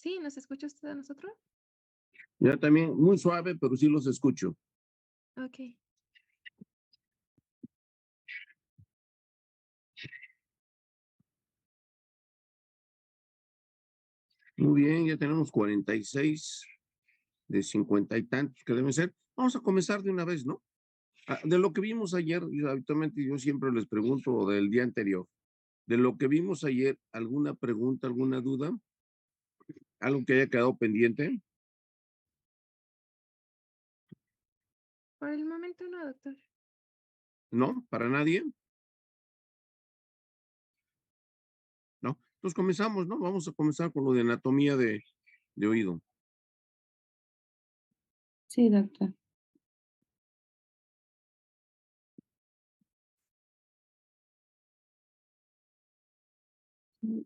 Sí, ¿nos escucha usted a nosotros? Ya también, muy suave, pero sí los escucho. Ok. Muy bien, ya tenemos 46 de 50 y tantos que deben ser. Vamos a comenzar de una vez, ¿no? De lo que vimos ayer, y habitualmente yo siempre les pregunto del día anterior, de lo que vimos ayer, ¿alguna pregunta, alguna duda? ¿Algo que haya quedado pendiente? Por el momento no, doctor. ¿No? ¿Para nadie? ¿No? Entonces comenzamos, ¿no? Vamos a comenzar con lo de anatomía de oído. Sí, doctor. Mm,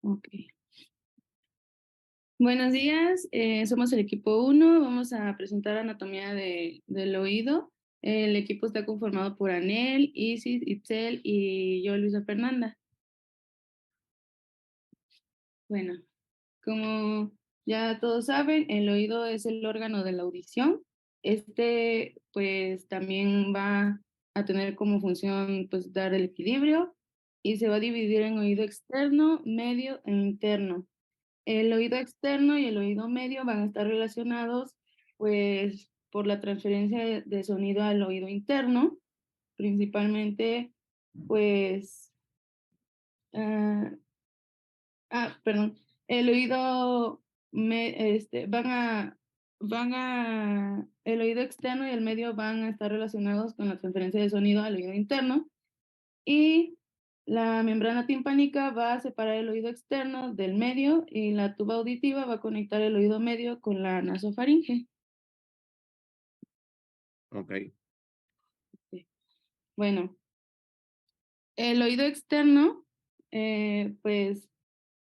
ok. Buenos días, somos el equipo 1. Vamos a presentar anatomía del oído. El equipo está conformado por Anel, Isis, Itzel y yo, Luisa Fernanda. Bueno, como ya todos saben, el oído es el órgano de la audición. Este, pues, también va a tener como función, pues, dar el equilibrio y se va a dividir en oído externo, medio e interno. El oído externo y el oído medio van a estar relacionados, pues, por la transferencia de sonido al oído interno, principalmente, pues, ah, perdón, el oído, el oído externo y el medio van a estar relacionados con la transferencia de sonido al oído interno, y la membrana timpánica va a separar el oído externo del medio y la tuba auditiva va a conectar el oído medio con la nasofaringe. Ok. Sí. Bueno, el oído externo, pues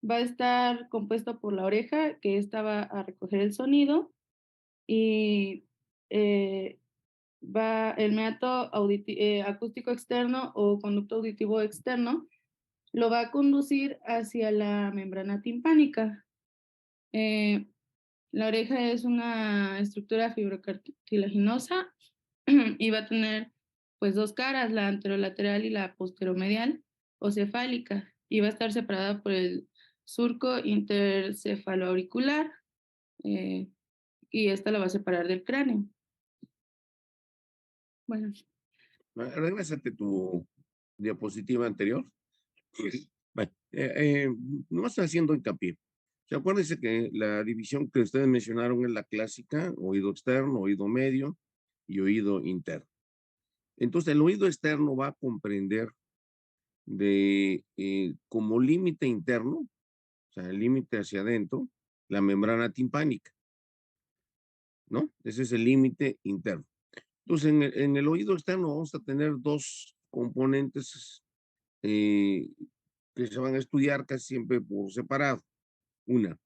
va a estar compuesto por la oreja, que esta va a recoger el sonido, y eh, va el meato acústico externo o conducto auditivo externo, lo va a conducir hacia la membrana timpánica. Eh, la oreja es una estructura fibrocartilaginosa y va a tener pues dos caras, la anterolateral y la posteromedial o cefálica, y va a estar separada por el surco intercefaloauricular, eh, y esta la va a separar del cráneo. Bueno, Regrésate tu diapositiva anterior. Bueno, no está haciendo hincapié. ¿Se acuérdense que la división que ustedes mencionaron es la clásica, oído externo, oído medio y oído interno? Entonces, el oído externo va a comprender como límite interno, o sea, el límite hacia adentro, la membrana timpánica, ¿no? Ese es el límite interno. Entonces, en el oído externo vamos a tener dos componentes eh, que se van a estudiar casi siempre por separado. Una,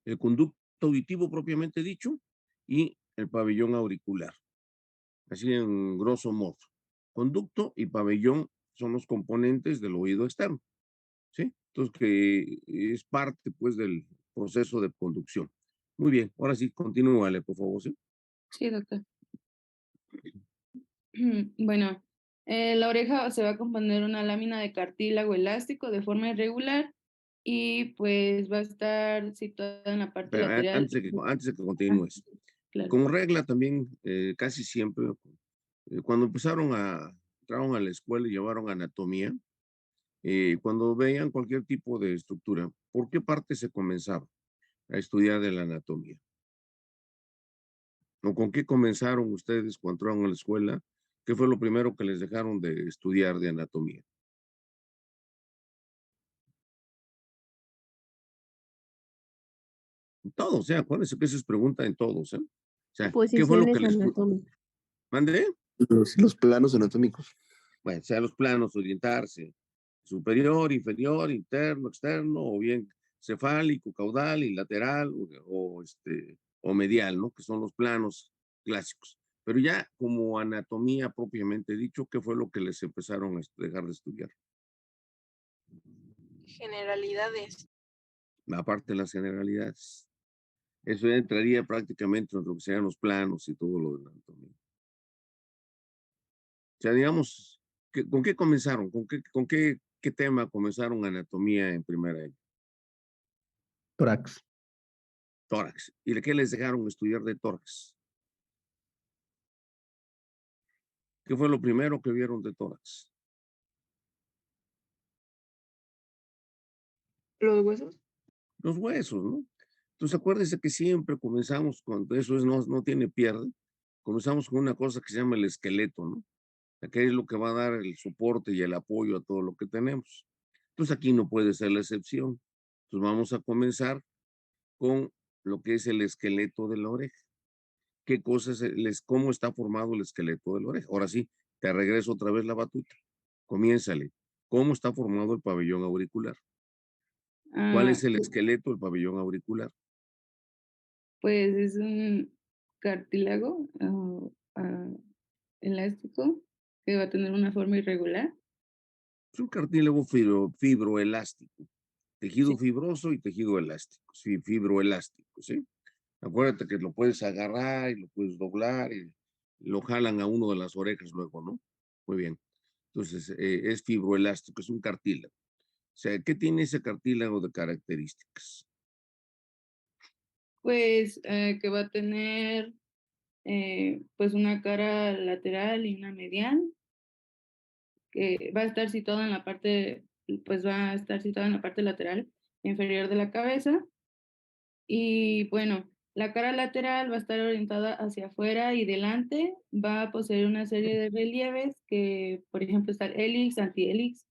el conducto auditivo propiamente dicho y el pabellón auricular. Así en grosso modo. Conducto y pabellón son los componentes del oído externo, ¿sí? Entonces, que es parte, pues, del proceso de conducción. Muy bien, ahora sí, continúale, por favor, ¿sí? sí, doctor. Bueno, la oreja se va a componer una lámina de cartílago elástico de forma irregular y pues va a estar situada en la parte Pero lateral. antes de que Ah, continúes, claro. como regla también, casi siempre, cuando entraron a la escuela y llevaron anatomía, cuando veían cualquier tipo de estructura, ¿por qué parte se comenzaba a estudiar de la anatomía? ¿O con qué comenzaron ustedes cuando entraron a la escuela? ¿Qué fue lo primero que les dejaron de estudiar de anatomía? Todos, acuérdense que eso es pregunta en todos, ¿eh? O sea, ¿qué fue lo que Posiciones les... anatómicas. ¿Mandé? Los planos anatómicos. Bueno, sea los planos, orientarse, superior, inferior, interno, externo, o bien cefálico, caudal y lateral, o medial, ¿no? Que son los planos clásicos. Pero ya como anatomía propiamente dicho, ¿qué fue lo que les empezaron a dejar de estudiar? Generalidades. aparte de las generalidades. Eso ya entraría prácticamente en lo que serían los planos y todo lo de la anatomía. O sea, digamos, ¿con qué comenzaron? ¿Qué tema comenzaron anatomía en primera año? Tórax. Tórax. ¿Y de qué les dejaron estudiar de tórax? ¿Qué fue lo primero que vieron de tórax? ¿Los huesos? Los huesos, ¿no? Entonces acuérdense que siempre comenzamos con, eso es, no tiene pierde, comenzamos con una cosa que se llama el esqueleto, ¿no? Que es lo que va a dar el soporte y el apoyo a todo lo que tenemos. Entonces aquí no puede ser la excepción. Entonces vamos a comenzar con lo que es el esqueleto de la oreja. ¿Qué cosas, cómo está formado el esqueleto de la oreja? Ahora sí, te regreso otra vez la batuta. Comiénzale. ¿Cómo está formado el pabellón auricular? ¿Cuál Ah, es el esqueleto del pabellón auricular? pues es un cartílago elástico que va a tener una forma irregular. Es un cartílago fibroelástico, tejido Sí, fibroso y tejido elástico, sí, fibroelástico, ¿sí? Acuérdate que lo puedes agarrar y lo puedes doblar y lo jalan a uno de las orejas luego, ¿no? Muy bien. Entonces, es fibroelástico, es un cartílago. O sea, ¿qué tiene ese cartílago de características? pues que va a tener pues una cara lateral y una medial, que va a estar situado en la parte, pues va a estar situado en la parte lateral inferior de la cabeza. Y bueno, la cara lateral va a estar orientada hacia afuera y delante, va a poseer una serie de relieves que, por ejemplo, está el hélix, antihélix,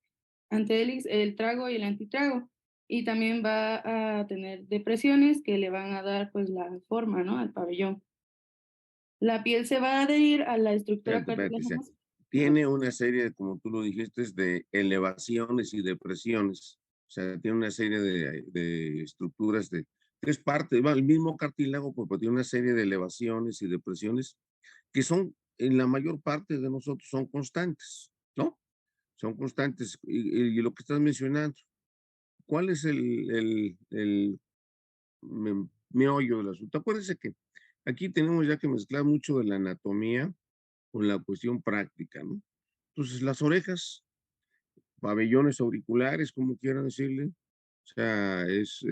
el trago y el antitrago. Y también va a tener depresiones que le van a dar pues la forma, ¿no? Al pabellón. La piel se va a adherir a la estructura Espérate, o sea, cartilaginosa. Ajá. tiene una serie, como tú lo dijiste, de elevaciones y depresiones. O sea, tiene una serie de estructuras de tres partes. El mismo cartílago, pues tiene una serie de elevaciones y depresiones que son, en la mayor parte de nosotros, son constantes, ¿no? Son constantes. Y lo que estás mencionando, ¿cuál es el meollo del asunto? Acuérdense que aquí tenemos ya que mezclar mucho de la anatomía con la cuestión práctica, ¿no? Entonces, las orejas, pabellones auriculares, como quieran decirle, o sea, es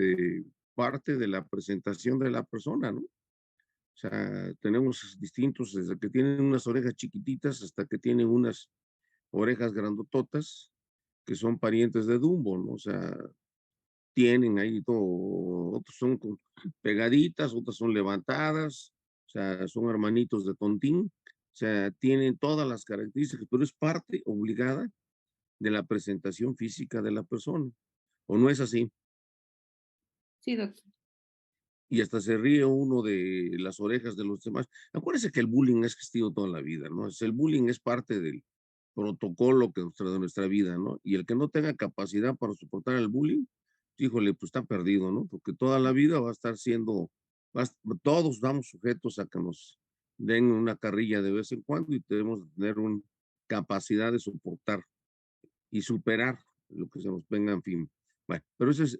parte de la presentación de la persona, ¿no? O sea, tenemos distintos, desde que tienen unas orejas chiquititas hasta que tienen unas orejas grandototas, que son parientes de Dumbo, ¿no? O sea, tienen ahí todo, otros son pegaditas, otras son levantadas, o sea, son hermanitos de tontín, o sea, tienen todas las características, pero es parte obligada de la presentación física de la persona, ¿o no es así? Sí, doctor. Y hasta se ríe uno de las orejas de los demás. Acuérdense que el bullying ha existido toda la vida, ¿no? El bullying es parte del protocolo de nuestra vida, ¿no? Y el que no tenga capacidad para soportar el bullying, híjole, pues está perdido, ¿no? Porque toda la vida va a estar siendo, todos vamos sujetos a que nos den una carrilla de vez en cuando y tenemos que tener una capacidad de soportar y superar lo que se nos venga, en fin. Bueno, pero eso es,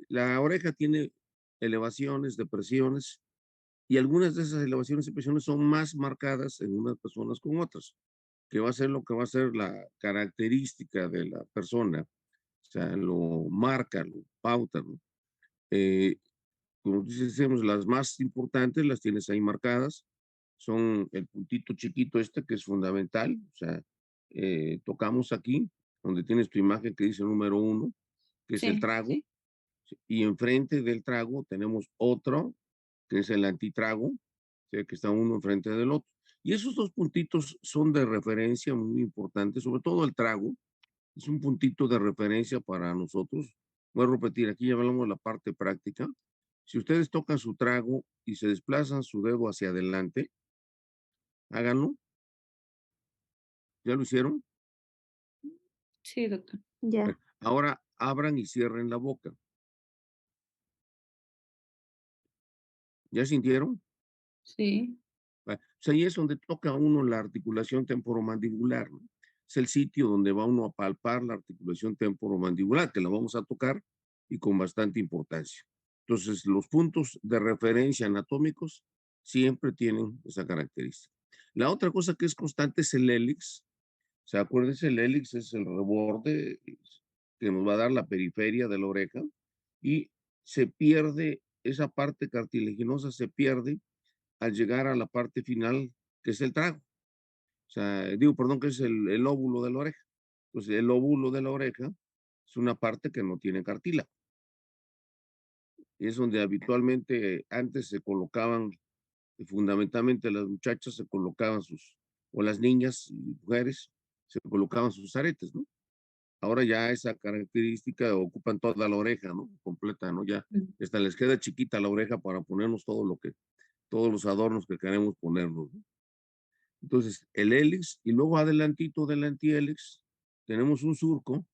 la oreja tiene elevaciones, depresiones, y algunas de esas elevaciones y depresiones son más marcadas en unas personas con otras, que va a ser lo que va a ser la característica de la persona, o sea, lo marca, lo pauta, ¿no? Eh, como decimos, las más importantes las tienes ahí marcadas, son el puntito chiquito este que es fundamental, o sea, tocamos aquí, donde tienes tu imagen que dice número 1, que es el Sí, trago, y enfrente del trago tenemos otro, que es el antitrago, o sea, que está uno enfrente del otro. Y esos dos puntitos son de referencia muy importantes, sobre todo el trago, es un puntito de referencia para nosotros. Voy a repetir, aquí ya hablamos de la parte práctica. Si ustedes tocan su trago y se desplazan su dedo hacia adelante, háganlo. ¿Ya lo hicieron? sí, doctor. Ya. Ahora abran y cierren la boca. ¿Ya sintieron? Sí, O sea, ahí es donde toca uno la articulación temporomandibular, ¿no? O es el sitio donde va uno a palpar la articulación temporomandibular, que la vamos a tocar y con bastante importancia. Entonces, los puntos de referencia anatómicos siempre tienen esa característica. La otra cosa que es constante es el hélix. O sea, acuérdense, el hélix es el reborde que nos va a dar la periferia de la oreja y se pierde, esa parte cartilaginosa se pierde al llegar a la parte final, que es el trago. O sea, digo, perdón, que es el óvulo de la oreja. Entonces, el óvulo de la oreja es una parte que no tiene cartílago. Es donde habitualmente antes se colocaban, fundamentalmente las muchachas se colocaban o las niñas y mujeres se colocaban sus aretes, ¿no? Ahora ya esa característica ocupan toda la oreja, ¿no? Completa, ¿no? Ya Mm. hasta les queda chiquita la oreja para ponernos todos los adornos que queremos ponernos, ¿no? Entonces, el hélix y luego adelantito del antihélix tenemos un surco, o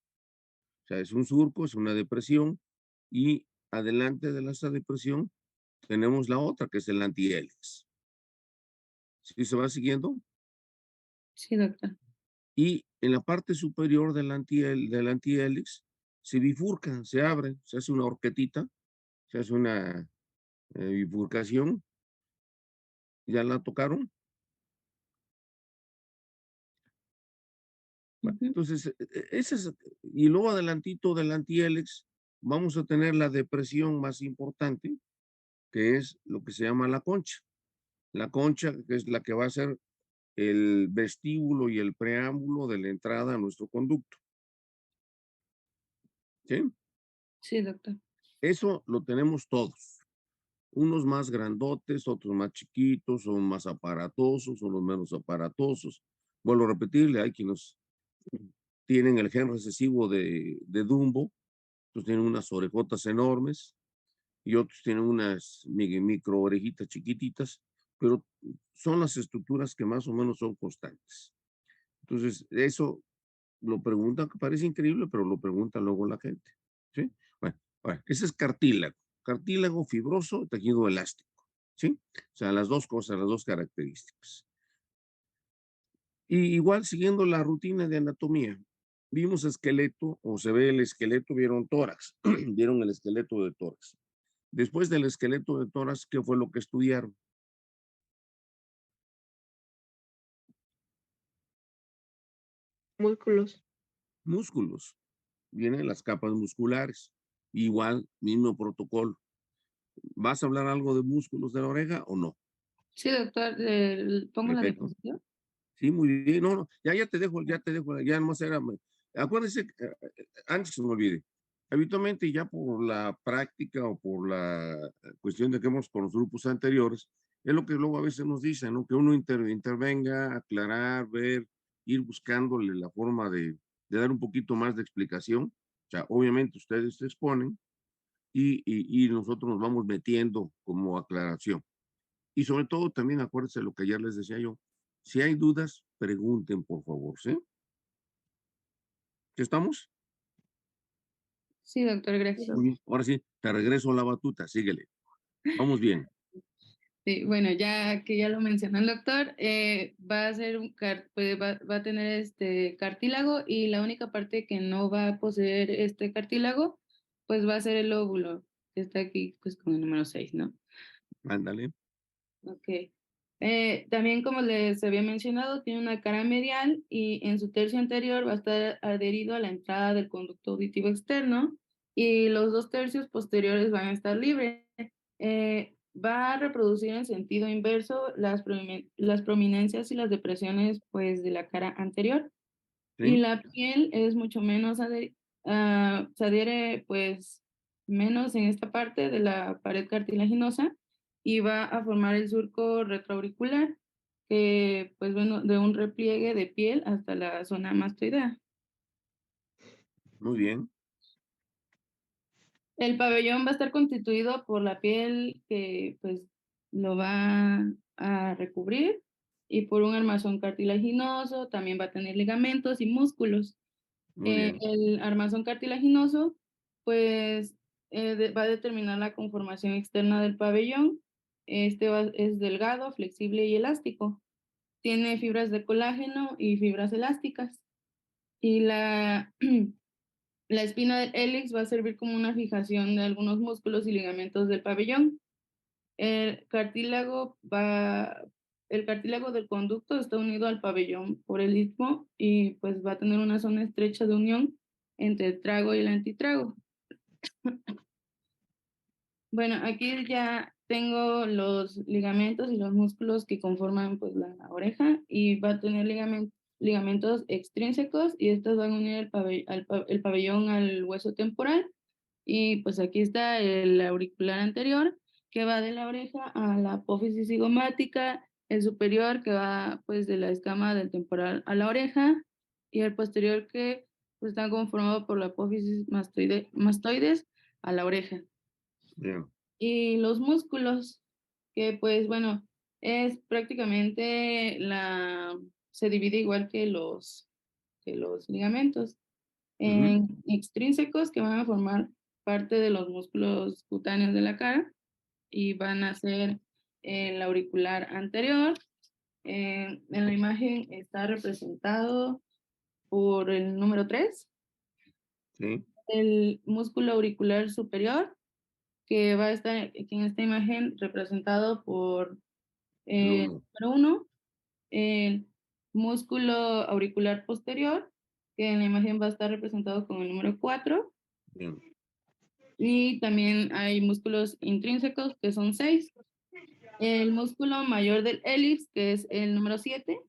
sea, es un surco, es una depresión y adelante de esa depresión tenemos la otra que es el antihélix. ¿Sí se va siguiendo? Sí, doctor. Y en la parte superior del antihélix se bifurca, se abre, se hace una horquetita, se hace una bifurcación. ¿Ya la tocaron? Bueno, Ujú. entonces, ese es, y luego adelantito del antihélix vamos a tener la depresión más importante, que es lo que se llama la concha. La concha, que es la que va a ser el vestíbulo y el preámbulo de la entrada a nuestro conducto. ¿Sí? Sí, doctor. Eso lo tenemos todos. Unos más grandotes, otros más chiquitos, son más aparatosos, son los menos aparatosos. Vuelvo a repetirle, hay quienes tienen el gen recesivo de Dumbo, otros tienen unas orejotas enormes y otros tienen unas micro orejitas chiquititas, pero son las estructuras que más o menos son constantes. Entonces, eso lo preguntan, que parece increíble, pero lo pregunta luego la gente. ¿Sí? Bueno, ese es cartílago. Cartílago fibroso, tejido elástico. ¿Sí? O sea, las dos cosas, las dos características. Y igual siguiendo la rutina de anatomía, vimos esqueleto o se ve el esqueleto, vieron tórax, vieron el esqueleto de tórax. Después del esqueleto de tórax, ¿qué fue lo que estudiaron? Músculos. Músculos. Vienen las capas musculares. Igual, mismo protocolo. ¿Vas a hablar algo de músculos de la oreja o no? Sí, doctor, ¿pongo la Perfecto. diapositiva? Sí, muy bien. No, no, ya te dejo, ya nomás era. Acuérdense, antes que se me olvide, habitualmente ya por la práctica o por la cuestión de que hemos con los grupos anteriores, es lo que luego a veces nos dicen, ¿no? Que uno intervenga, aclarar, ver, ir buscándole la forma de dar un poquito más de explicación. O sea, obviamente ustedes se exponen y nosotros nos vamos metiendo como aclaración. Y sobre todo también acuérdense lo que ayer les decía yo. Si hay dudas, pregunten, por favor, ¿sí? ¿Ya estamos? Sí, doctor, gracias. Muy bien. Ahora sí, te regreso a la batuta, síguele. Vamos bien. Sí, bueno, ya que ya lo mencionó el doctor, va a ser pues va a tener este cartílago y la única parte que no va a poseer este cartílago, pues va a ser el óvulo, que está aquí pues con el número 6, ¿no? Ándale. Ok. También, como les había mencionado, tiene una cara medial y en su tercio anterior va a estar adherido a la entrada del conducto auditivo externo y los 2 tercios posteriores van a estar libres. Va a reproducir en sentido inverso las prominencias y las depresiones pues, de la cara anterior. Y ¿Sí? la piel es mucho menos, se adhiere pues menos en esta parte de la pared cartilaginosa y va a formar el surco retroauricular, que pues bueno, de un repliegue de piel hasta la zona mastoidea. Muy bien. El pabellón va a estar constituido por la piel que pues lo va a recubrir y por un armazón cartilaginoso, también va a tener ligamentos y músculos. Muy bien. El armazón cartilaginoso, pues, va a determinar la conformación externa del pabellón. Es delgado, flexible y elástico. Tiene fibras de colágeno y fibras elásticas. Y la, la espina del hélix va a servir como una fijación de algunos músculos y ligamentos del pabellón. El cartílago el cartílago del conducto está unido al pabellón por el istmo y pues va a tener una zona estrecha de unión entre el trago y el antitrago. Bueno, aquí ya tengo los ligamentos y los músculos que conforman pues la oreja y va a tener ligamentos extrínsecos y estos van a unir el pabellón al hueso temporal. Y pues aquí está el auricular anterior que va de la oreja a la apófisis cigomática, el superior que va pues de la escama del temporal a la oreja y el posterior que pues, está conformado por la apófisis mastoides a la oreja. Bien. Y los músculos, que pues bueno, es prácticamente se divide igual que los ligamentos Ujú. en extrínsecos que van a formar parte de los músculos cutáneos de la cara y van a ser el auricular anterior. En la imagen está representado por el número 3, Sí. el músculo auricular superior, que va a estar aquí en esta imagen representado por El el 1. número 1, el músculo auricular posterior, que en la imagen va a estar representado con el número 4. Bien. Y también hay músculos intrínsecos, que son 6. El músculo mayor del hélix, que es el número 7.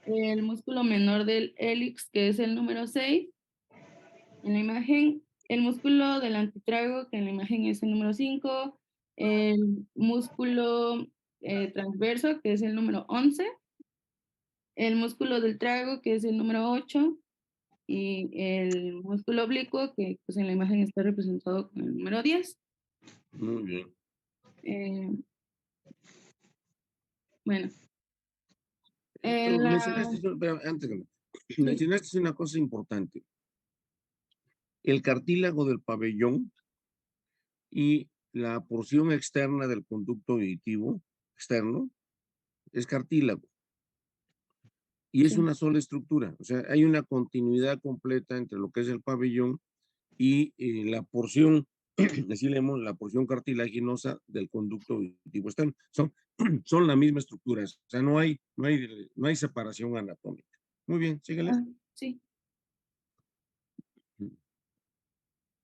El músculo menor del hélix, que es el número 6. En la imagen, el músculo del antitrago, que en la imagen es el número 5. El músculo transverso, que es el número 11. El músculo del trago, que es el número 8. Y el músculo oblicuo, que pues, en la imagen está representado con el número 10. Muy bien. Eh, Bueno, Pero en la... pero antes que Sí, mencionaste una cosa importante. El cartílago del pabellón y la porción externa del conducto auditivo externo es cartílago y es sí. una sola estructura. O sea, hay una continuidad completa entre lo que es el pabellón y la porción, así leemos, la porción cartilaginosa del conducto auditivo externo. Son la misma estructura. O sea, no hay separación anatómica. Muy bien, síguele. Ah, sí.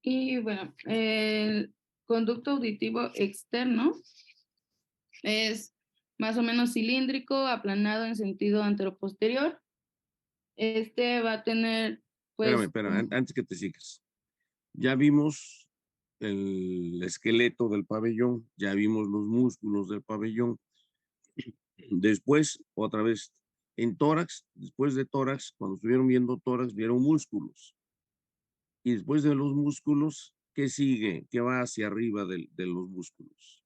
Y bueno, el conducto auditivo externo es más o menos cilíndrico, aplanado en sentido anteroposterior. Este va a tener, Espérame, pues, espérame, antes que te sigas. Ya vimos el esqueleto del pabellón, ya vimos los músculos del pabellón. Después, otra vez, en tórax, después de tórax, cuando estuvieron viendo tórax, vieron músculos. Y después de los músculos, ¿qué sigue? ¿Qué va hacia arriba de los músculos?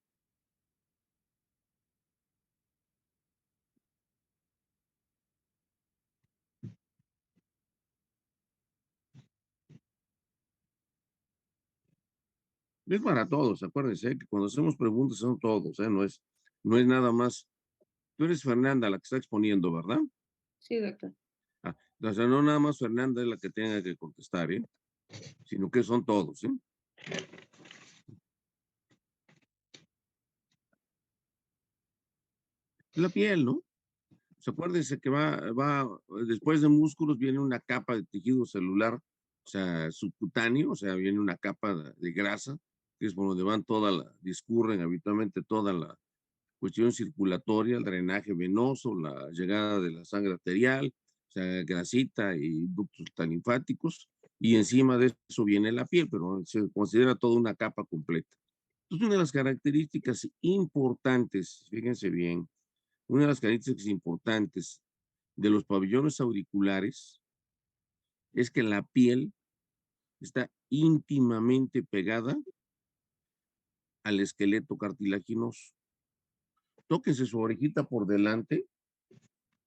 Es para todos, acuérdense que cuando hacemos preguntas son todos, no es nada más. Tú eres Fernanda la que está exponiendo, ¿verdad? sí, doctor. O sea, no nada más Fernanda es la que tenga que contestar, sino que son todos, La piel, ¿no? Pues acuérdense que después de músculos viene una capa de tejido celular, o sea, subcutáneo, o sea, viene una capa de grasa, que es por donde discurren habitualmente toda la cuestión circulatoria, el drenaje venoso, la llegada de la sangre arterial, o sea, grasita y ductos linfáticos, y encima de eso viene la piel, pero se considera toda una capa completa. Entonces, una de las características importantes, fíjense bien, una de las características importantes de los pabellones auriculares es que la piel está íntimamente pegada al esqueleto cartilaginoso. Tóquense su orejita por delante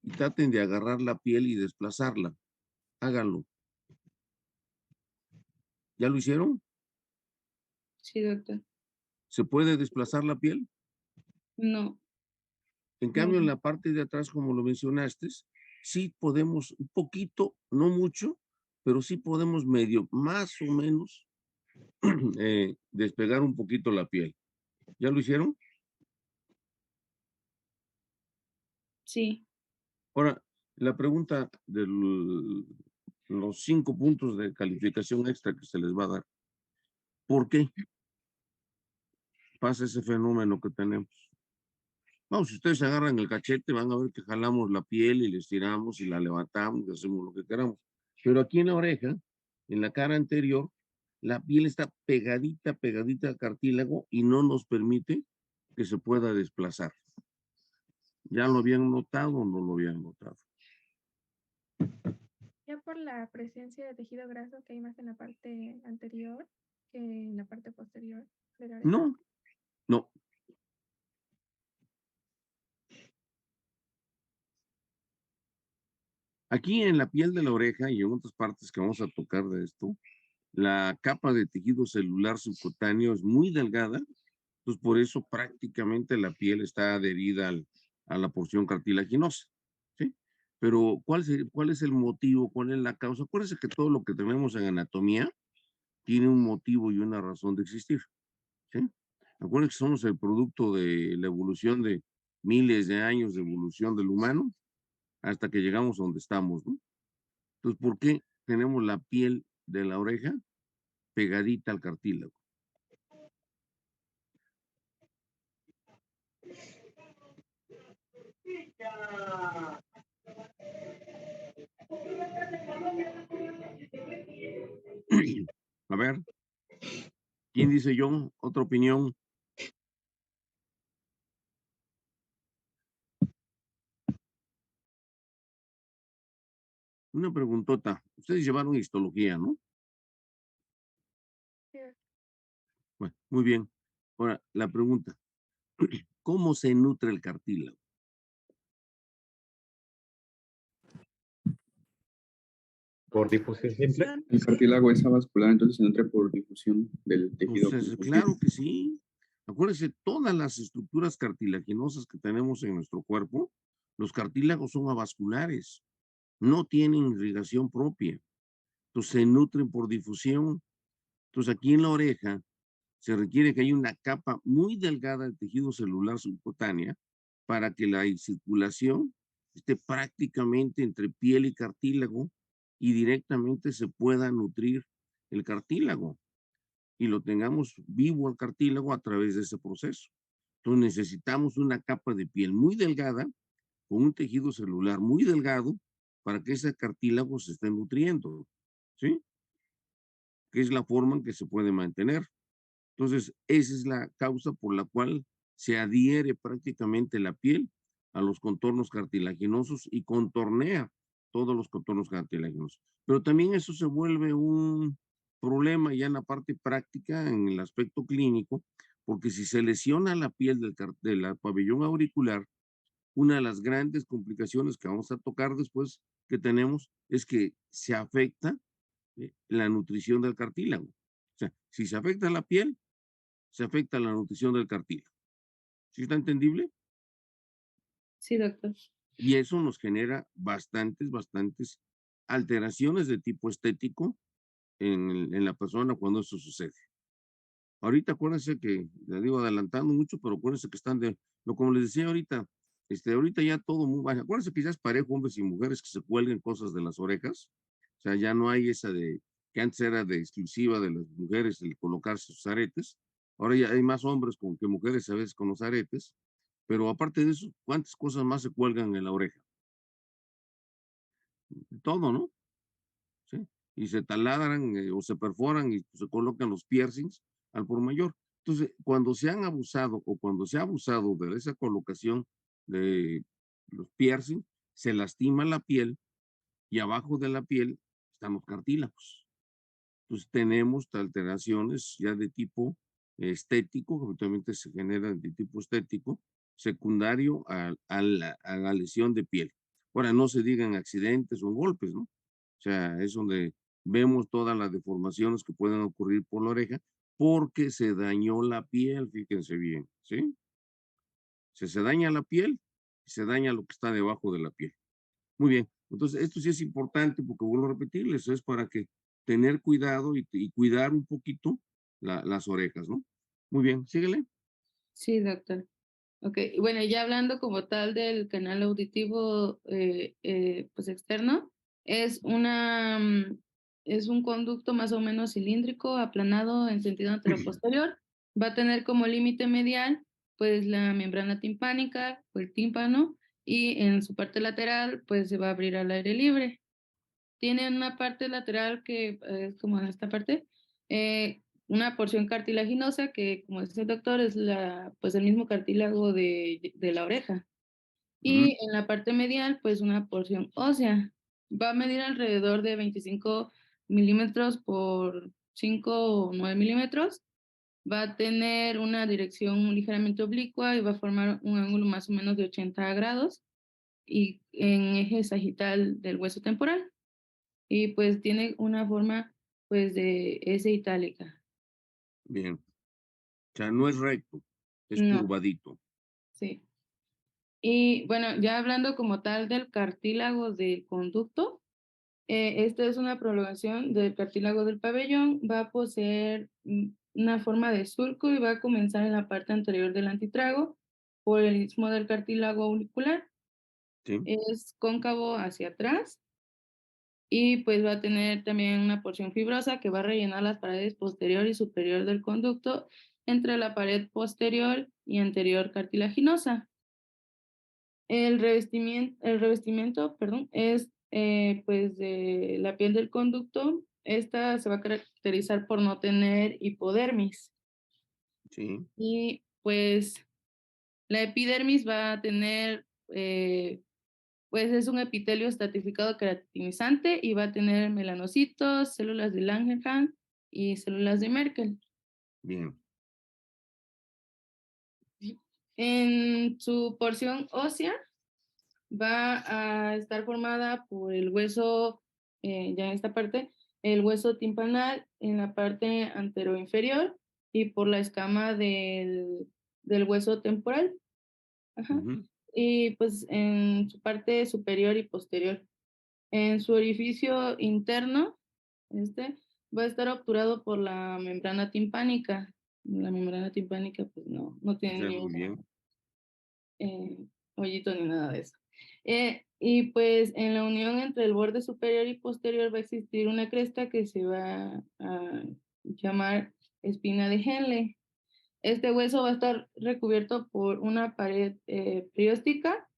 y traten de agarrar la piel y desplazarla. Háganlo. ¿Ya lo hicieron? Sí, doctor. ¿Se puede desplazar la piel? No, En no, cambio, en la parte de atrás, como lo mencionaste, sí podemos un poquito, no mucho, pero sí podemos medio, más o menos, despegar un poquito la piel. ¿Ya lo hicieron? Sí, Ahora, la pregunta de los 5 puntos de calificación extra que se les va a dar. ¿Por qué pasa ese fenómeno que tenemos? Vamos, si ustedes agarran el cachete, van a ver que jalamos la piel y la estiramos y la levantamos y hacemos lo que queramos. Pero aquí en la oreja, en la cara anterior, la piel está pegadita, pegadita al cartílago y no nos permite que se pueda desplazar. ¿Ya lo habían notado o no lo habían notado? Ya por la presencia de tejido graso que hay más en la parte anterior que en la parte posterior de la oreja. No, no. Aquí en la piel de la oreja y en otras partes que vamos a tocar de esto, la capa de tejido celular subcutáneo es muy delgada, entonces por eso prácticamente la piel está adherida a la porción cartilaginosa, ¿sí? Pero ¿cuál es el motivo? ¿Cuál es la causa? Acuérdense que todo lo que tenemos en anatomía tiene un motivo y una razón de existir, ¿sí? Acuérdense que somos el producto de la evolución de miles de años de evolución del humano hasta que llegamos a donde estamos, ¿no? Entonces, ¿por qué tenemos la piel de la oreja pegadita al cartílago? A ver, ¿quién dice yo? ¿Otra opinión? Una preguntota. Ustedes llevaron histología, ¿no? Sí, Bueno, muy bien. Ahora, la pregunta. ¿Cómo se nutre el cartílago? Por difusión simple. difusión. El cartílago es avascular, entonces se nutre por difusión del tejido Entonces, conjuntivo. claro que sí. Acuérdense, todas las estructuras cartilaginosas que tenemos en nuestro cuerpo, los cartílagos son avasculares, no tienen irrigación propia. Entonces, se nutren por difusión. Entonces, aquí en la oreja se requiere que haya una capa muy delgada de tejido celular subcutánea para que la circulación esté prácticamente entre piel y cartílago y directamente se pueda nutrir el cartílago y lo tengamos vivo al cartílago a través de ese proceso. Entonces necesitamos una capa de piel muy delgada con un tejido celular muy delgado para que ese cartílago se esté nutriendo, ¿sí? Que es la forma en que se puede mantener. Entonces, esa es la causa por la cual se adhiere prácticamente la piel a los contornos cartilaginosos y contornea todos los contornos cartilaginosos. Pero también eso se vuelve un problema ya en la parte práctica, en el aspecto clínico, porque si se lesiona la piel del pabellón auricular, una de las grandes complicaciones que vamos a tocar después que tenemos es que se afecta la nutrición del cartílago. O sea, si se afecta la piel, se afecta la nutrición del cartílago. ¿Sí está entendible? sí, doctor. Y eso nos genera bastantes alteraciones de tipo estético en la persona cuando eso sucede. Ahorita acuérdense que, le digo adelantando mucho, pero acuérdense que están como les decía ahorita, ahorita ya todo muy bajo. Acuérdense que ya es parejo hombres y mujeres que se cuelguen cosas de las orejas. O sea, ya no hay esa que antes era de exclusiva de las mujeres el colocarse sus aretes. Ahora ya hay más hombres que mujeres a veces con los aretes. Pero aparte de eso, ¿cuántas cosas más se cuelgan en la oreja? Todo, ¿no? ¿Sí? Y se taladran o se perforan y se colocan los piercings al por mayor. Entonces, cuando se han abusado o cuando se ha abusado de esa colocación de los piercings, se lastima la piel y abajo de la piel están los cartílagos. Entonces, tenemos alteraciones ya de tipo estético, que habitualmente se generan de tipo estético, secundario a la lesión de piel. Ahora, no se digan accidentes o golpes, ¿no? O sea, es donde vemos todas las deformaciones que pueden ocurrir por la oreja porque se dañó la piel, fíjense bien, ¿sí? Se daña la piel y se daña lo que está debajo de la piel. Muy bien, Entonces, esto sí es importante porque vuelvo a repetirles, es para que tener cuidado y cuidar un poquito las orejas, ¿no? Muy bien, síguele. Sí, doctor. Ok, bueno, ya hablando como tal del canal auditivo pues externo, es es un conducto más o menos cilíndrico, aplanado en sentido anteroposterior. Va a tener como límite medial pues la membrana timpánica o el tímpano, y en su parte lateral pues se va a abrir al aire libre. Tiene una parte lateral que es como en esta parte, una porción cartilaginosa que, como dice el doctor, es pues el mismo cartílago de la oreja. Ujú, Y en la parte medial, pues una porción ósea. Va a medir alrededor de 25 milímetros por 5 o 9 milímetros. Va a tener una dirección ligeramente oblicua y va a formar un ángulo más o menos de 80 grados y en eje sagital del hueso temporal. Y pues tiene una forma pues de S itálica. bien. O sea, no es recto, es No, curvadito. sí. Y bueno, ya hablando como tal del cartílago del conducto, esta es una prolongación del cartílago del pabellón, va a poseer una forma de surco y va a comenzar en la parte anterior del antitrago por el istmo del cartílago auricular. ¿Sí? Es cóncavo hacia atrás y pues va a tener también una porción fibrosa que va a rellenar las paredes posterior y superior del conducto entre la pared posterior y anterior cartilaginosa. El revestimiento, perdón, es pues de la piel del conducto. Esta se va a caracterizar por no tener hipodermis. Sí. Y pues la epidermis va a tener, pues es un epitelio estratificado queratinizante y va a tener melanocitos, células de Langerhans y células de Merkel. Bien. En su porción ósea va a estar formada por el hueso, ya en esta parte, el hueso timpanal en la parte anteroinferior y por la escama del hueso temporal. Ajá. Ujú, Y pues en su parte superior y posterior. En su orificio interno, este va a estar obturado por la membrana timpánica. La membrana timpánica, pues no o tiene sea, muy ningún bien. eh, hoyito ni nada de eso. Y pues en la unión entre el borde superior y posterior va a existir una cresta que se va a llamar espina de Henle. Este hueso va a estar recubierto por una pared perióstica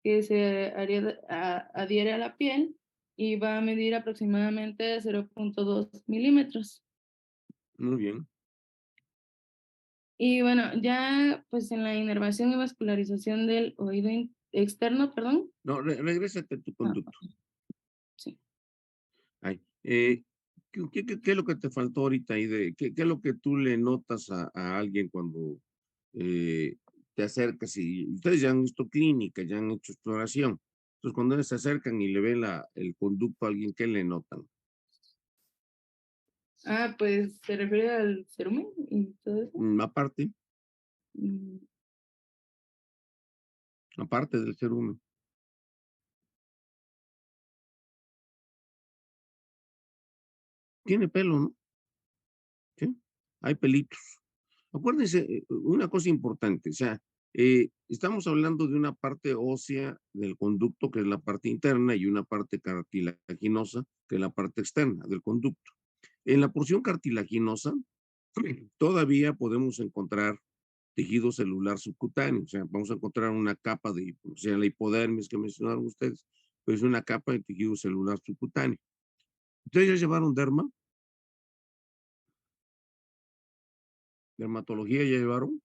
que se adhiere a la piel y va a medir aproximadamente 0.2 milímetros. Muy bien. Y bueno, ya pues en la inervación y vascularización del oído externo, perdón. No, regrésate a tu Ah, conducto. sí. Ay, ¿qué es lo que te faltó ahorita ahí qué es lo que tú le notas a alguien cuando eh, te acercas y ustedes ya han visto clínica, ya han hecho exploración? Entonces, cuando ellos se acercan y le ven el conducto a alguien, ¿qué le notan? Ah, pues se refiere al cerumen y todo eso. Aparte, Mm, aparte del cerumen, tiene pelo, ¿no? ¿Sí? Hay pelitos. Acuérdense, una cosa importante, o sea, estamos hablando de una parte ósea del conducto, que es la parte interna, y una parte cartilaginosa, que es la parte externa del conducto. En la porción cartilaginosa, todavía podemos encontrar tejido celular subcutáneo, o sea, vamos a encontrar una capa o sea, la hipodermis que mencionaron ustedes, pero es una capa de tejido celular subcutáneo. ¿Ustedes ya llevaron dermatología ya llevaron?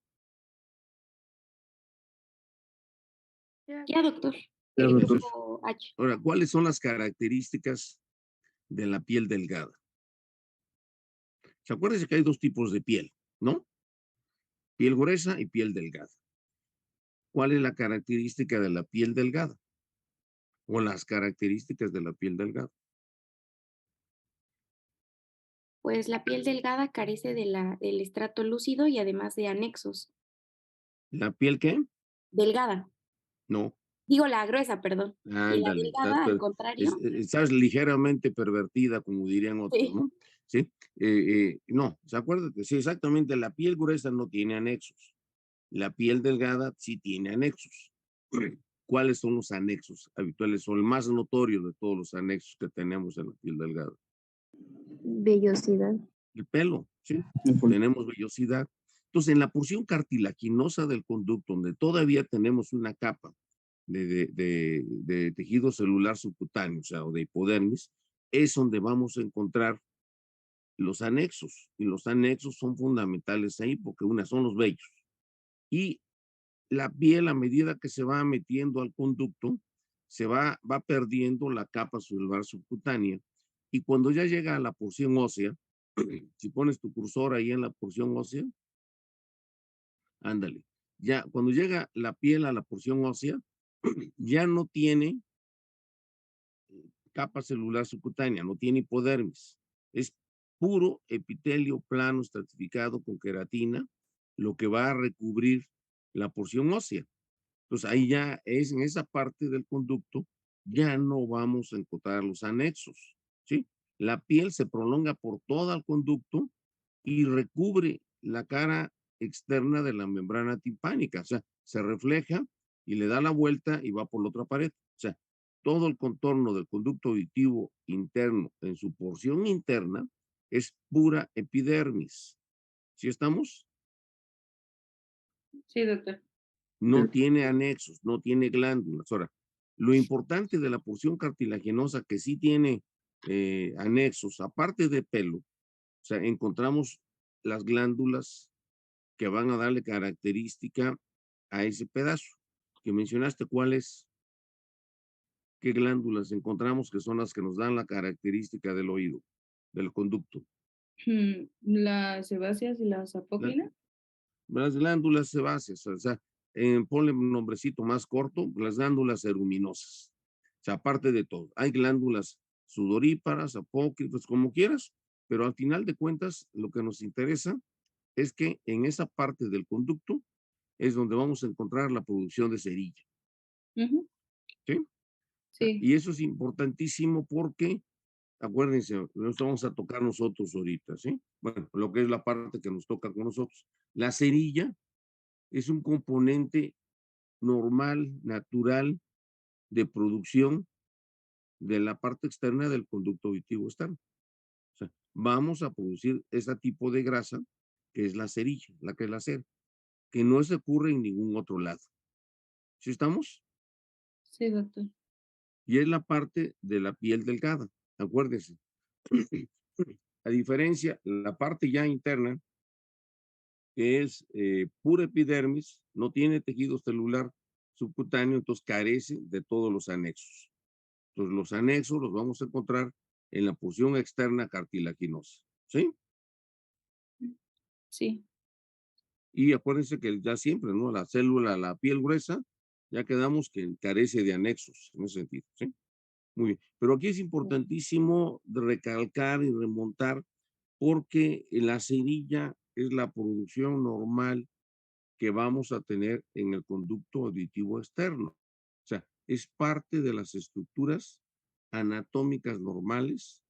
Ya, Ya, doctor. Ya, El doctor. grupo H. Ahora, ¿cuáles son las características de la piel delgada? ¿Se acuerdan que hay dos tipos de piel, no? Piel gruesa y piel delgada. ¿Cuál es la característica de la piel delgada? O las características de la piel delgada. Pues la piel delgada carece del estrato lúcido y además de anexos. ¿La piel qué? Delgada. No. Digo la gruesa, perdón. Y la Ándale, delgada, al contrario. estás ligeramente pervertida, como dirían otros, Sí. ¿no? Sí, no, ¿se acuérdate? Sí, exactamente, la piel gruesa no tiene anexos. La piel delgada sí tiene anexos. ¿Cuáles son los anexos habituales? Son el más notorio de todos los anexos que tenemos en la piel delgada. Vellosidad. El pelo, ¿sí? El folículo. Tenemos vellosidad. Entonces, en la porción cartilaginosa del conducto, donde todavía tenemos una capa de tejido celular subcutáneo, o sea, o de hipodermis, es donde vamos a encontrar los anexos. Y los anexos son fundamentales ahí porque una son los vellos. Y la piel, a medida que se va metiendo al conducto, va perdiendo la capa celular subcutánea. Y cuando ya llega a la porción ósea, si pones tu cursor ahí en la porción ósea, ándale, ya cuando llega la piel a la porción ósea, ya no tiene capa celular subcutánea, no tiene hipodermis. Es puro epitelio plano estratificado con queratina, lo que va a recubrir la porción ósea. Entonces ahí ya es en esa parte del conducto, ya no vamos a encontrar los anexos, ¿sí? La piel se prolonga por todo el conducto y recubre la cara externa de la membrana timpánica, o sea, se refleja y le da la vuelta y va por la otra pared. O sea, todo el contorno del conducto auditivo interno en su porción interna es pura epidermis. ¿Sí estamos? Sí, doctor. No tiene anexos, no tiene glándulas. Ahora, lo importante de la porción cartilaginosa que sí tiene anexos, aparte de pelo, o sea, encontramos las glándulas que van a darle característica a ese pedazo que mencionaste. ¿Cuáles? ¿Qué glándulas encontramos que son las que nos dan la característica del oído, del conducto? Las sebáceas y las apócrinas. Las glándulas sebáceas, o sea, ponle un nombrecito más corto, las glándulas eruminosas. O sea, aparte de todo, hay glándulas sudoríparas, apócrifas, como quieras, pero al final de cuentas, lo que nos interesa es que en esa parte del conducto es donde vamos a encontrar la producción de cerilla. Ujú. ¿Sí? Sí. Y eso es importantísimo porque, acuérdense, lo vamos a tocar nosotros ahorita, ¿sí? Bueno, lo que es la parte que nos toca con nosotros. La cerilla es un componente normal, natural, de producción de la parte externa del conducto auditivo externo. O sea, vamos a producir ese tipo de grasa que es la cerilla, la que es la cera, que no se ocurre en ningún otro lado. ¿Sí estamos? Sí, doctor. Y es la parte de la piel delgada, acuérdense. A diferencia, la parte ya interna, que es pura epidermis, no tiene tejido celular subcutáneo, entonces carece de todos los anexos. Entonces, los anexos los vamos a encontrar en la porción externa cartilaginosa, ¿sí? Sí. Y acuérdense que ya siempre, ¿no? La célula, la piel gruesa, ya quedamos que carece de anexos en ese sentido, ¿sí? Muy bien. Pero aquí es importantísimo recalcar y remontar porque la cerilla es la producción normal que vamos a tener en el conducto auditivo externo. O sea, es parte de las estructuras anatómicas normales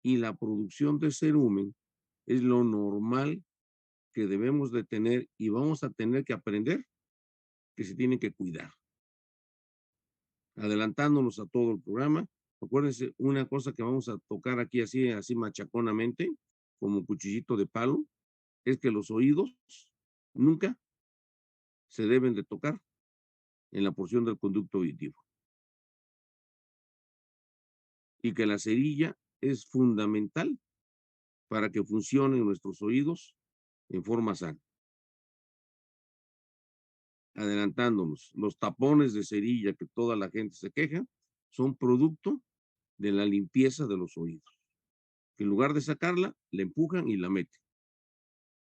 y la producción de cerumen es lo normal que debemos de tener y vamos a tener que aprender que se tienen que cuidar. Adelantándonos a todo el programa, acuérdense una cosa que vamos a tocar aquí así machaconamente, como cuchillito de palo, es que los oídos nunca se deben de tocar en la porción del conducto auditivo. Y que la cerilla es fundamental para que funcionen nuestros oídos en forma sana. Adelantándonos, los tapones de cerilla que toda la gente se queja son producto de la limpieza de los oídos. Que en lugar de sacarla, le empujan y la meten.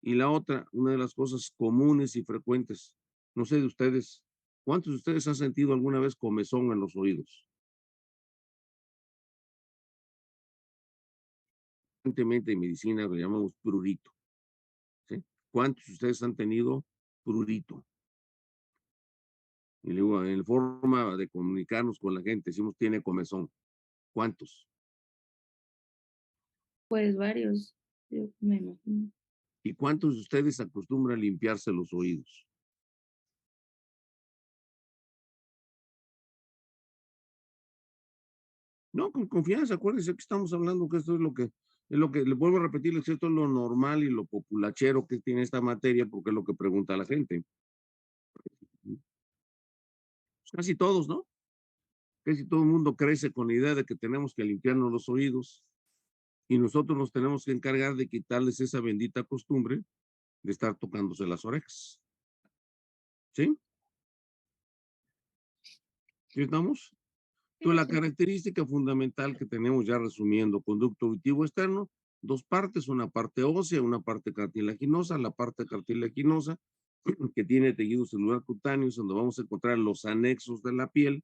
Y la otra, una de las cosas comunes y frecuentes, no sé de ustedes, ¿cuántos de ustedes han sentido alguna vez comezón en los oídos? Recientemente en medicina lo llamamos prurito, ¿sí? ¿Cuántos de ustedes han tenido prurito? Y le digo, en forma de comunicarnos con la gente, decimos tiene comezón. ¿Cuántos? Pues varios, yo me imagino. ¿Y cuántos de ustedes acostumbran a limpiarse los oídos? No, con confianza, acuérdense que estamos hablando que esto es lo que, le vuelvo a repetir, esto es lo normal y lo populachero que tiene esta materia, porque es lo que pregunta la gente. Casi todos, ¿no? Casi todo el mundo crece con la idea de que tenemos que limpiarnos los oídos y nosotros nos tenemos que encargar de quitarles esa bendita costumbre de estar tocándose las orejas. ¿Sí? ¿Sí estamos? Entonces, la característica fundamental que tenemos, ya resumiendo, conducto auditivo externo, dos partes, una parte ósea, una parte cartilaginosa. La parte cartilaginosa que tiene tejido celular cutáneo, es donde vamos a encontrar los anexos de la piel,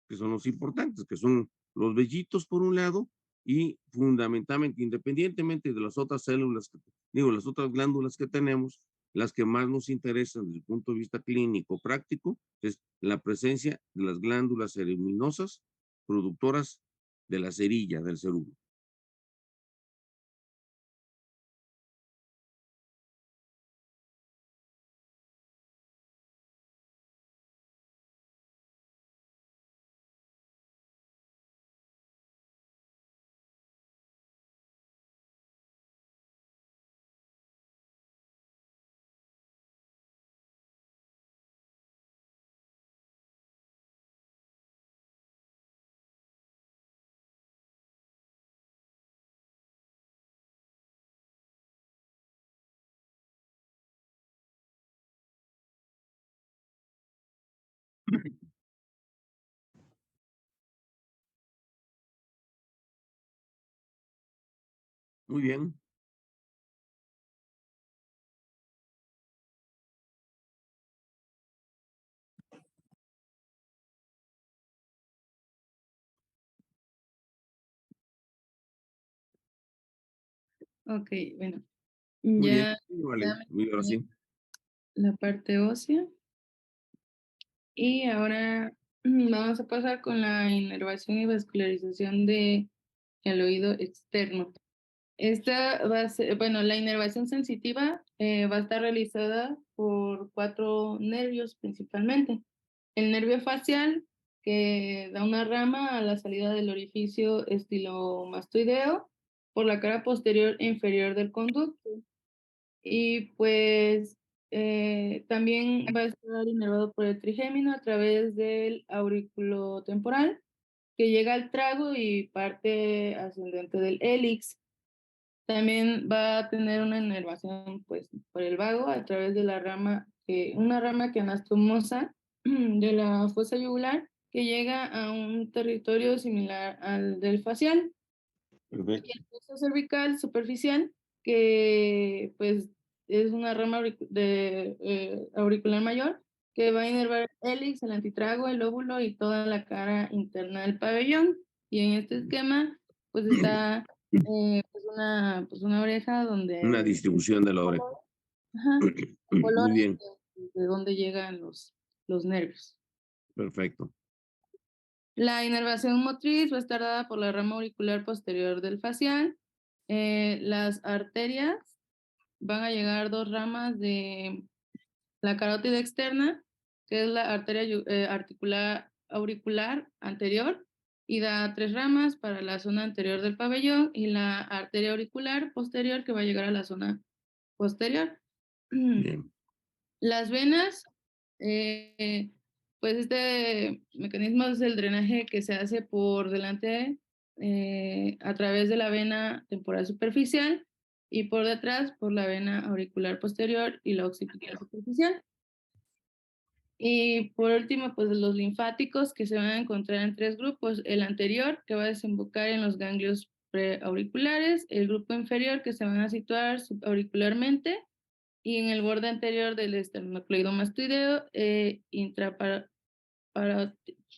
que son los importantes, que son los vellitos por un lado, y fundamentalmente, independientemente de las otras células, las otras glándulas que tenemos, las que más nos interesan desde el punto de vista clínico práctico es la presencia de las glándulas cereminosas productoras de la cerilla del cerumen. Muy bien. Ok, bueno, Muy bien. ya Vale. Muy bien, ahora sí. la parte ósea. Y ahora vamos a pasar con la inervación y vascularización del oído externo. Esta va a ser, bueno, la inervación sensitiva va a estar realizada por 4 nervios principalmente. El nervio facial, que da una rama a la salida del orificio estilomastoideo por la cara posterior e inferior del conducto. Y pues también va a estar inervado por el trigémino a través del auriculotemporal, que llega al trago y parte ascendente del hélix. También va a tener una inervación pues, por el vago a través de la rama, una rama que anastomosa de la fosa yugular, que llega a un territorio similar al del facial. Perfecto. Y el foso cervical superficial, que pues es una rama auricular mayor, que va a inervar el hélix, el antitrago, el lóbulo y toda la cara interna del pabellón. Y en este esquema, pues está pues una oreja donde... Una distribución de la oreja. Ajá, el color Muy bien. de donde llegan los nervios. Perfecto. La inervación motriz va a estar dada por la rama auricular posterior del facial. Las arterias van a llegar 2 ramas de la carótida externa, que es la arteria articular auricular anterior, y da 3 ramas para la zona anterior del pabellón, y la arteria auricular posterior, que va a llegar a la zona posterior. Bien. Las venas, pues este mecanismo es el drenaje que se hace por delante a través de la vena temporal superficial y por detrás por la vena auricular posterior y la occipital superficial. Y por último, pues los linfáticos que se van a encontrar en 3 grupos. El anterior, que va a desembocar en los ganglios preauriculares, el grupo inferior, que se van a situar subauricularmente, y en el borde anterior del esternocleidomastoideo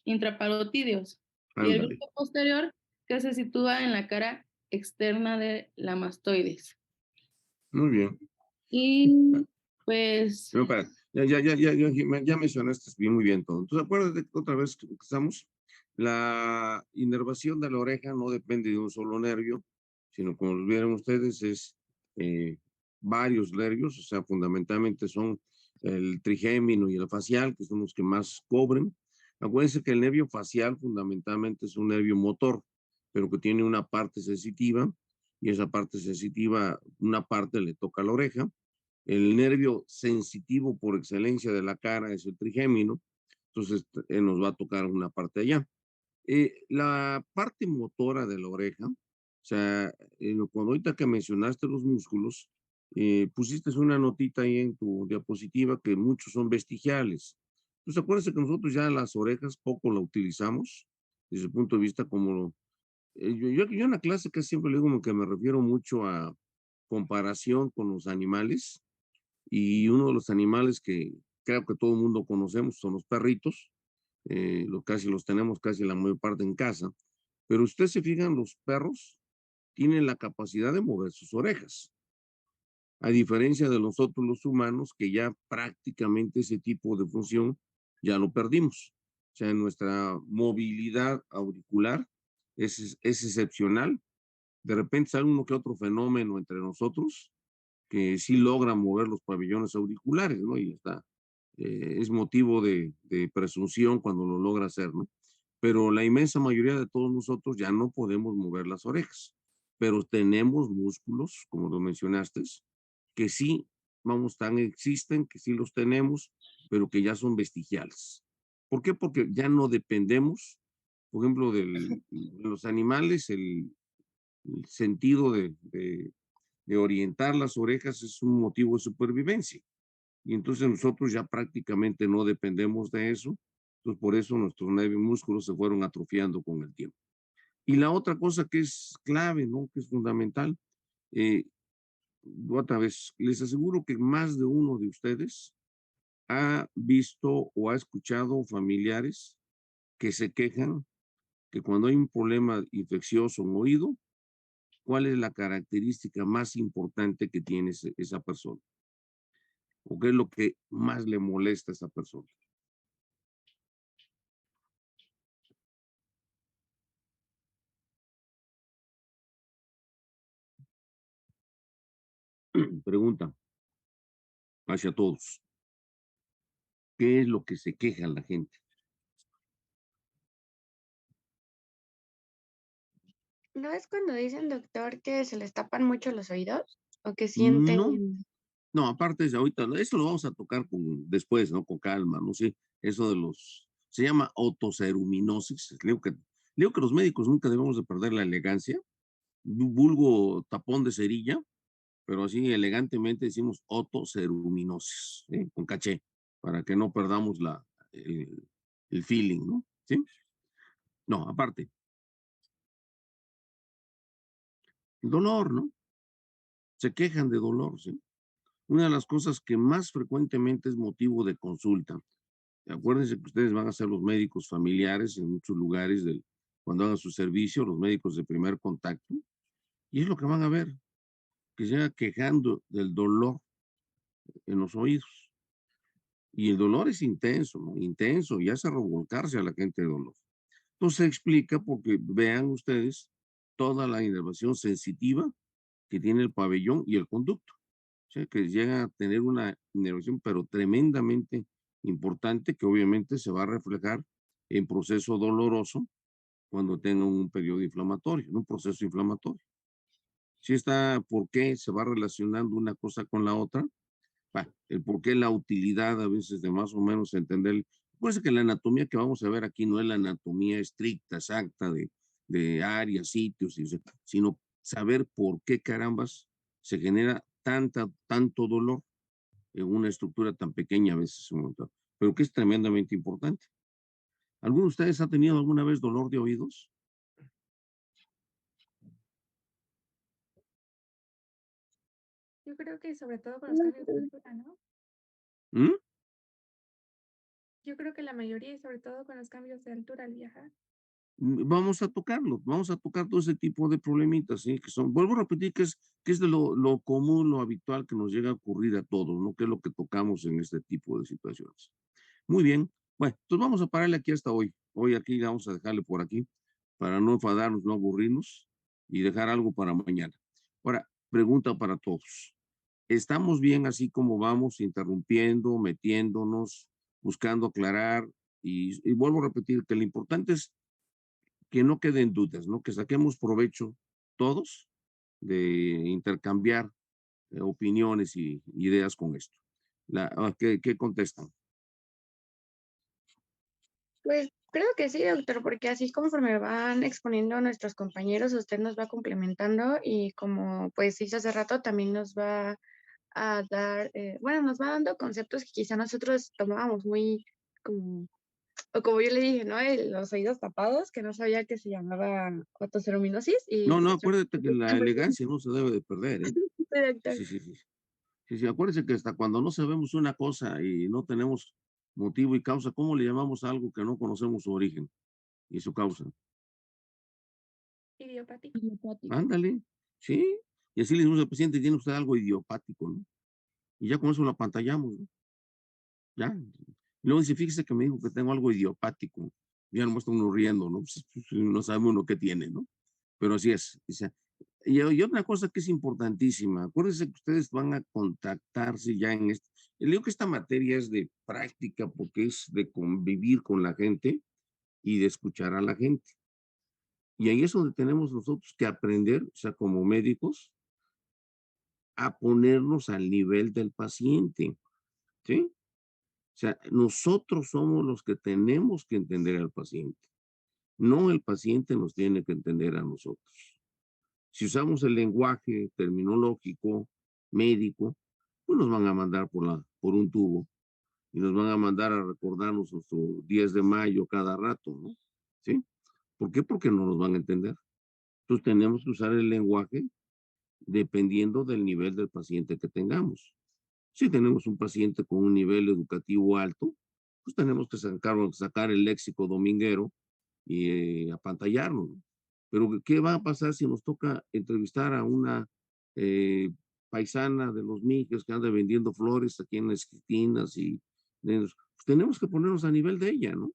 intraparotídeos. Y el Ándale. grupo posterior que se sitúa en la cara externa de la mastoides. Muy bien. Y pues... Pero Ya mencionaste bien, muy bien todo. Entonces, acuérdate que otra vez que estamos, la inervación de la oreja no depende de un solo nervio, sino como vieron ustedes, es varios nervios, o sea, fundamentalmente son el trigémino y el facial, que son los que más cobren. Acuérdense que el nervio facial fundamentalmente es un nervio motor, pero que tiene una parte sensitiva, y esa parte sensitiva, una parte le toca a la oreja. El nervio sensitivo por excelencia de la cara es el trigémino, entonces nos va a tocar una parte allá. La parte motora de la oreja, o sea, cuando ahorita que mencionaste los músculos, pusiste una notita ahí en tu diapositiva que muchos son vestigiales. Entonces acuérdense que nosotros ya las orejas poco la utilizamos desde el punto de vista como, yo en la clase casi siempre le digo que me refiero mucho a comparación con los animales, y uno de los animales que creo que todo el mundo conocemos son los perritos, casi los tenemos casi la mayor parte en casa, pero ustedes se fijan, los perros tienen la capacidad de mover sus orejas, a diferencia de nosotros los humanos, que ya prácticamente ese tipo de función ya lo perdimos. O sea, nuestra movilidad auricular es excepcional. De repente sale uno que otro fenómeno entre nosotros, que sí logra mover los pabellones auriculares, ¿no? Y está, es motivo de presunción cuando lo logra hacer, ¿no? Pero la inmensa mayoría de todos nosotros ya no podemos mover las orejas, pero tenemos músculos, como lo mencionaste, que sí, vamos, tan existen, que sí los tenemos, pero que ya son vestigiales. ¿Por qué? Porque ya no dependemos, por ejemplo, de los animales, el sentido de orientar las orejas es un motivo de supervivencia. Y entonces nosotros ya prácticamente no dependemos de eso. Entonces por eso nuestros nervios músculos se fueron atrofiando con el tiempo. Y la otra cosa que es clave, ¿no? Que es fundamental, eh, otra vez, les aseguro que más de uno de ustedes ha visto o ha escuchado familiares que se quejan que cuando hay un problema infeccioso en oído, ¿cuál es la característica más importante que tiene esa persona? ¿O qué es lo que más le molesta a esa persona? Pregunta hacia todos. ¿Qué es lo que se queja la gente? ¿No es cuando dicen, doctor, que se les tapan mucho los oídos o que No, sienten? no, aparte de ahorita, eso lo vamos a tocar después, ¿no? Con calma, no sé, eso de se llama otoceruminosis. Le digo que los médicos nunca debemos de perder la elegancia, vulgo tapón de cerilla, pero así elegantemente decimos otoceruminosis, ¿eh? Con caché, para que no perdamos el feeling, ¿no? ¿Sí? No, aparte, el dolor, ¿no? Se quejan de dolor, ¿sí? Una de las cosas que más frecuentemente es motivo de consulta. Acuérdense que ustedes van a ser los médicos familiares en muchos lugares cuando hagan su servicio, los médicos de primer contacto, y es lo que van a ver, que se llega quejando del dolor en los oídos. Y el dolor es intenso, ¿no? Intenso, y hace revolcarse a la gente de dolor. Entonces se explica porque vean ustedes toda la inervación sensitiva que tiene el pabellón y el conducto. O sea, que llega a tener una inervación, pero tremendamente importante, que obviamente se va a reflejar en proceso doloroso cuando tenga un periodo inflamatorio, un proceso inflamatorio. Si está, ¿por qué se va relacionando una cosa con la otra? Bueno, el por qué la utilidad a veces de más o menos entender. Pues que la anatomía que vamos a ver aquí no es la anatomía estricta, exacta de áreas, sitios, sino saber por qué carambas se genera tanto dolor en una estructura tan pequeña a veces, pero que es tremendamente importante. ¿Alguno de ustedes ha tenido alguna vez dolor de oídos? Yo creo que sobre todo con los cambios de altura, ¿no? ¿Mm? Yo creo que la mayoría y sobre todo con los cambios de altura al viajar. Vamos a tocarlo, vamos a tocar todo ese tipo de problemitas, ¿sí? Que son, vuelvo a repetir que es de lo común, lo habitual que nos llega a ocurrir a todos, ¿no? Que es lo que tocamos en este tipo de situaciones. Muy bien. Bueno, entonces vamos a pararle aquí hasta hoy. Hoy aquí vamos a dejarle por aquí para no enfadarnos, no aburrirnos y dejar algo para mañana. Ahora, pregunta para todos. ¿Estamos bien así como vamos, interrumpiendo, metiéndonos, buscando aclarar? Y vuelvo a repetir que lo importante es que no queden dudas, ¿no? Que saquemos provecho todos de intercambiar opiniones y ideas con esto. ¿Qué contestan? Pues creo que sí, doctor, porque así conforme van exponiendo nuestros compañeros, usted nos va complementando y como pues hizo hace rato, también nos va a dar, bueno, nos va dando conceptos que quizá nosotros tomábamos muy como, o como yo le dije, ¿no? Los oídos tapados, que no sabía que se llamaba otocerominosis y No, no, nuestro... acuérdate que la elegancia no se debe de perder, ¿eh? Sí, doctor. Sí, sí, sí. Sí, sí, acuérdense que hasta cuando no sabemos una cosa y no tenemos motivo y causa, ¿cómo le llamamos a algo que no conocemos su origen y su causa? Idiopático. Idiopático. Ándale, sí. Y así le decimos al paciente, tiene usted algo idiopático, ¿no? Y ya con eso lo apantallamos, ¿no? Ya. Y luego dice, fíjese que me dijo que tengo algo idiopático. Ya no está uno riendo, ¿no? Pues, no sabe uno qué tiene, ¿no? Pero así es. Dice, y otra cosa que es importantísima, acuérdense que ustedes van a contactarse ya en esto. Le digo que esta materia es de práctica porque es de convivir con la gente y de escuchar a la gente. Y ahí es donde tenemos nosotros que aprender, o sea, como médicos, a ponernos al nivel del paciente, ¿sí? O sea, nosotros somos los que tenemos que entender al paciente, no el paciente nos tiene que entender a nosotros. Si usamos el lenguaje terminológico, médico, pues nos van a mandar por un tubo y nos van a mandar a recordarnos nuestro 10 de mayo cada rato, ¿no? ¿Sí? ¿Por qué? Porque no nos van a entender. Entonces tenemos que usar el lenguaje dependiendo del nivel del paciente que tengamos. Si tenemos un paciente con un nivel educativo alto, pues tenemos que sacar el léxico dominguero y apantallarnos, ¿no? Pero ¿qué va a pasar si nos toca entrevistar a una eh, paisana de los Mijes que anda vendiendo flores aquí en las esquinas pues tenemos que ponernos a nivel de ella, ¿no?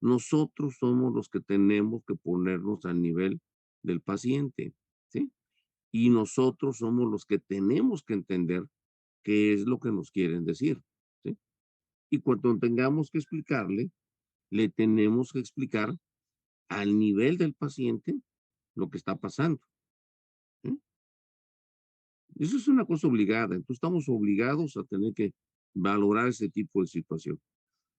Nosotros somos los que tenemos que ponernos al nivel del paciente, ¿sí? Y nosotros somos los que tenemos que entender qué es lo que nos quieren decir, ¿sí? Y cuando tengamos que explicarle, le tenemos que explicar al nivel del paciente lo que está pasando, ¿sí? Eso es una cosa obligada, entonces estamos obligados a tener que valorar ese tipo de situación.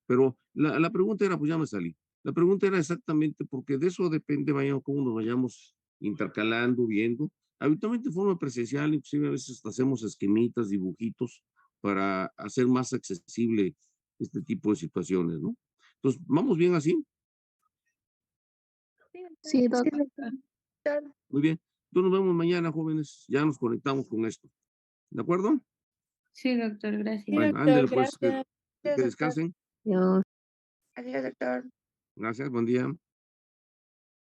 Pero la pregunta era, pues ya me salí, la pregunta era exactamente porque de eso depende, vayamos, cómo nos vayamos intercalando, viendo. Habitualmente de forma presencial, inclusive a veces hasta hacemos esquemitas, dibujitos, para hacer más accesible este tipo de situaciones, ¿no? Entonces, ¿vamos bien así? Sí, Sí, doctor. Doctor, Muy bien. Entonces nos vemos mañana, jóvenes. Ya nos conectamos con esto. ¿De acuerdo? Sí, doctor, sí, gracias. Bueno, doctor, ándele pues, gracias. que Gracias, doctor. descansen. Dios. Adiós, doctor. Gracias, buen día.